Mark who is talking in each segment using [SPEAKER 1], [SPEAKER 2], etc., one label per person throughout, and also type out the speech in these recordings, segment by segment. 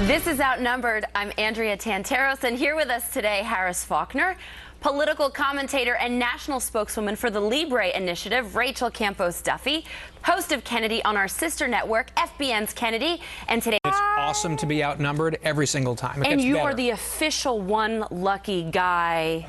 [SPEAKER 1] This is Outnumbered. I'm Andrea Tantaros, and here with us today, Harris Faulkner, political commentator and national spokeswoman for the Libre Initiative, Rachel Campos-Duffy, host of Kennedy on our sister network, FBN's Kennedy, and today...
[SPEAKER 2] It's awesome to be outnumbered every single time.
[SPEAKER 1] And you are the official one lucky guy,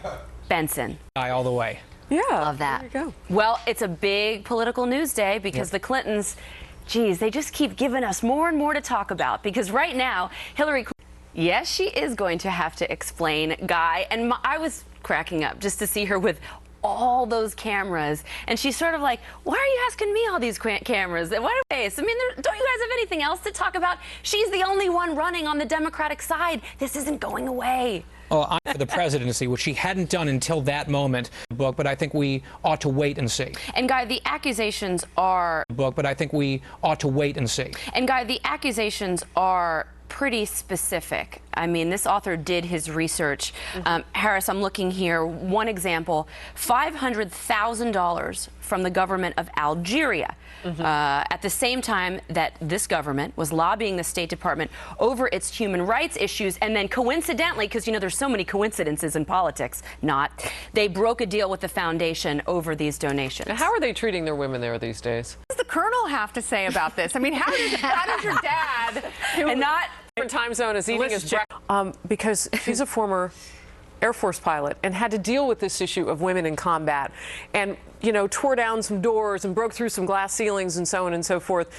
[SPEAKER 1] Benson.
[SPEAKER 2] Guy all the way.
[SPEAKER 1] Yeah. Love that.
[SPEAKER 3] There you go.
[SPEAKER 1] Well, it's a big political news day because the Clintons... Geez, they just keep giving us more and more to talk about, because right now, Hillary Clinton, yes, she is going to have to explain Guy. And I was cracking up just to see her with all those cameras. And she's sort of like, why are you asking me all these cameras? What a waste. I mean, don't you guys have anything else to talk about? She's the only one running on the Democratic side. This isn't going away.
[SPEAKER 2] Well, I'm for the presidency, which she hadn't done until that moment, but I think we ought to wait and see.
[SPEAKER 1] And Guy, the accusations are...
[SPEAKER 2] But I think we ought to wait and see.
[SPEAKER 1] And Guy, the accusations are pretty specific. I mean, this author did his research. Harris, I'm looking here. One example, $500,000 from the government of Algeria. At the same time that this government was lobbying the State Department over its human rights issues, and then coincidentally, because, you know, there's so many coincidences in politics, they broke a deal with the foundation over these donations.
[SPEAKER 3] Now, how are they treating their women there these days?
[SPEAKER 4] What does the Colonel have to say about this? I mean, how does your dad...
[SPEAKER 1] And not...
[SPEAKER 3] Different time zone is eating his breakfast. Because she's a former Air Force pilot and had to deal with this issue of women in combat, and, you know, tore down some doors and broke through some glass ceilings and so on and so forth,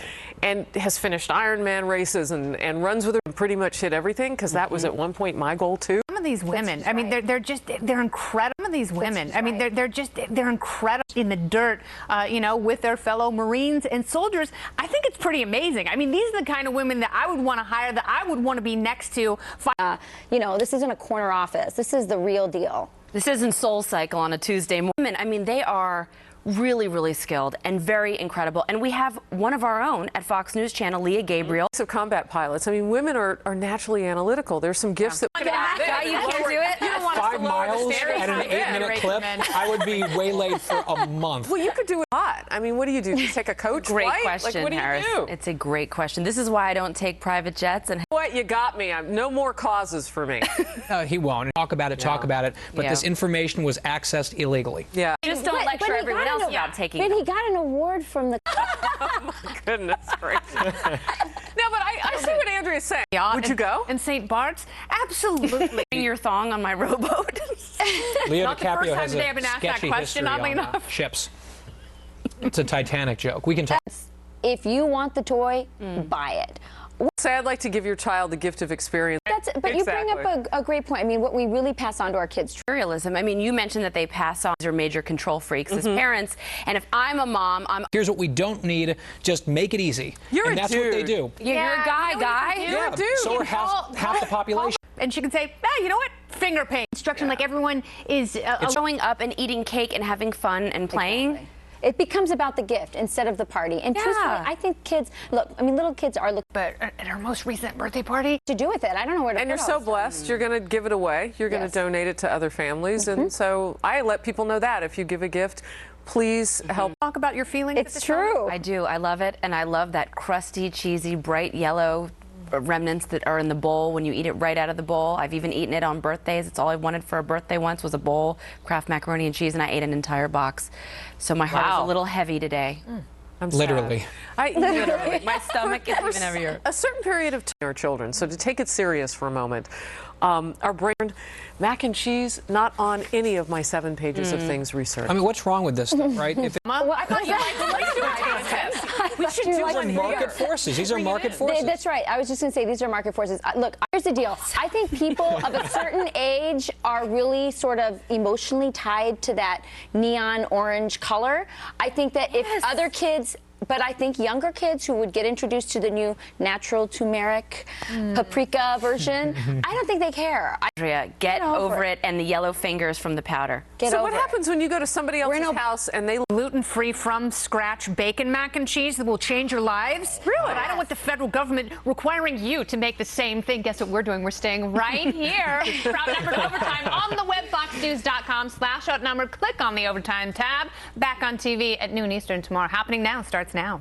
[SPEAKER 3] and has finished Ironman races and runs with her and pretty much hit everything, because that was at one point my goal too.
[SPEAKER 4] Some of these women, I mean, they're incredible. Some of these women, I mean, they're incredible in the dirt, you know, with their fellow Marines and soldiers. I think it's pretty amazing. I mean, these are the kind of women that I would want to hire, that I would want to be next to.
[SPEAKER 5] You know, this isn't a corner office. This is the real deal.
[SPEAKER 1] This isn't Soul Cycle on a Tuesday morning. I mean, they are really, really skilled and very incredible. And we have one of our own at Fox News Channel, Leah Gabriel.
[SPEAKER 3] So combat pilots, I mean, women are naturally analytical. There's some gifts that...
[SPEAKER 1] You can't do it.
[SPEAKER 3] You don't want
[SPEAKER 2] 5 miles at an 8-minute clip, I would be waylaid for a month.
[SPEAKER 3] Well, you could do it a lot. I mean, what do? You take a coach
[SPEAKER 1] Great
[SPEAKER 3] flight?
[SPEAKER 1] question,
[SPEAKER 3] like, what
[SPEAKER 1] Harris.
[SPEAKER 3] Do you do?
[SPEAKER 1] It's a great question. This is why I don't take private jets. And
[SPEAKER 3] what? You got me. No more causes for me.
[SPEAKER 2] He won't. Talk about it. But this information was accessed illegally.
[SPEAKER 3] Yeah.
[SPEAKER 1] Just don't lecture everyone else about taking
[SPEAKER 5] But he got an award from the...
[SPEAKER 3] Oh, my goodness gracious. No, but I see what Andrea's saying. Would you go?
[SPEAKER 4] In St. Bart's? Absolutely.
[SPEAKER 1] your thong on my rowboat.
[SPEAKER 2] Leo
[SPEAKER 4] Not the first
[SPEAKER 2] DiCaprio
[SPEAKER 4] time
[SPEAKER 2] has
[SPEAKER 4] they
[SPEAKER 2] a
[SPEAKER 4] haven't asked that
[SPEAKER 2] sketchy
[SPEAKER 4] question,
[SPEAKER 2] history
[SPEAKER 4] oddly
[SPEAKER 2] on
[SPEAKER 4] enough.
[SPEAKER 2] ships. It's a Titanic joke. We can talk.
[SPEAKER 5] If you want the toy, buy it.
[SPEAKER 3] Say I'd like to give your child the gift of experience.
[SPEAKER 5] But you bring up a great point. I mean, what we really pass on to our kids.
[SPEAKER 1] Materialism. I mean, you mentioned that they pass on their major control freaks as parents. And if I'm a mom,
[SPEAKER 2] Here's what we don't need. Just make it easy.
[SPEAKER 3] And
[SPEAKER 2] that's what they do.
[SPEAKER 1] You're a guy.
[SPEAKER 3] You're a dude.
[SPEAKER 2] So are half the population.
[SPEAKER 4] And she can say, you know what? Finger paint. Instruction, like everyone is...
[SPEAKER 1] showing up and eating cake and having fun and playing.
[SPEAKER 5] Exactly. It becomes about the gift instead of the party. And truthfully, I think kids, look, I mean, little kids are looking...
[SPEAKER 4] But at her most recent birthday party...
[SPEAKER 5] to do with it. I don't know where to
[SPEAKER 3] And you're so blessed. You're going to give it away. You're going to donate it to other families. And so I let people know that if you give a gift, please help.
[SPEAKER 4] Talk about your feelings.
[SPEAKER 5] It's true.
[SPEAKER 1] I do. I love it. And I love that crusty, cheesy, bright yellow remnants that are in the bowl when you eat it right out of the bowl. I've even eaten it on birthdays. It's all I wanted for a birthday once was a bowl, Kraft macaroni and cheese, and I ate an entire box. So my heart is a little heavy today.
[SPEAKER 3] I'm
[SPEAKER 2] Literally.
[SPEAKER 3] Literally.
[SPEAKER 1] My stomach is even heavier.
[SPEAKER 3] A certain period of time our children, so to take it serious for a moment, our brain, mac and cheese, not on any of my 7 pages of things researched.
[SPEAKER 2] I mean, what's wrong with this stuff, right?
[SPEAKER 4] Well, I thought you liked the
[SPEAKER 3] We should do
[SPEAKER 2] These are
[SPEAKER 3] one
[SPEAKER 2] market
[SPEAKER 3] here.
[SPEAKER 2] forces. These are market forces.
[SPEAKER 5] That's right. I was just going to say these are market forces. Look, here's the deal. I think people of a certain age are really sort of emotionally tied to that neon orange color. I think that if other kids... But I think younger kids who would get introduced to the new natural turmeric paprika version, I don't think they care.
[SPEAKER 1] Andrea, get over it and the yellow fingers from the powder.
[SPEAKER 3] So what happens when you go to somebody else's house and they...
[SPEAKER 4] gluten-free from scratch bacon mac and cheese that will change your lives?
[SPEAKER 3] Really?
[SPEAKER 4] But I don't want the federal government requiring you to make the same thing. Guess what we're doing? We're staying right here. Outnumbered Overtime on the web, foxnews.com/outnumbered. Click on the Overtime tab. Back on TV at noon Eastern tomorrow. Happening now. Starts now.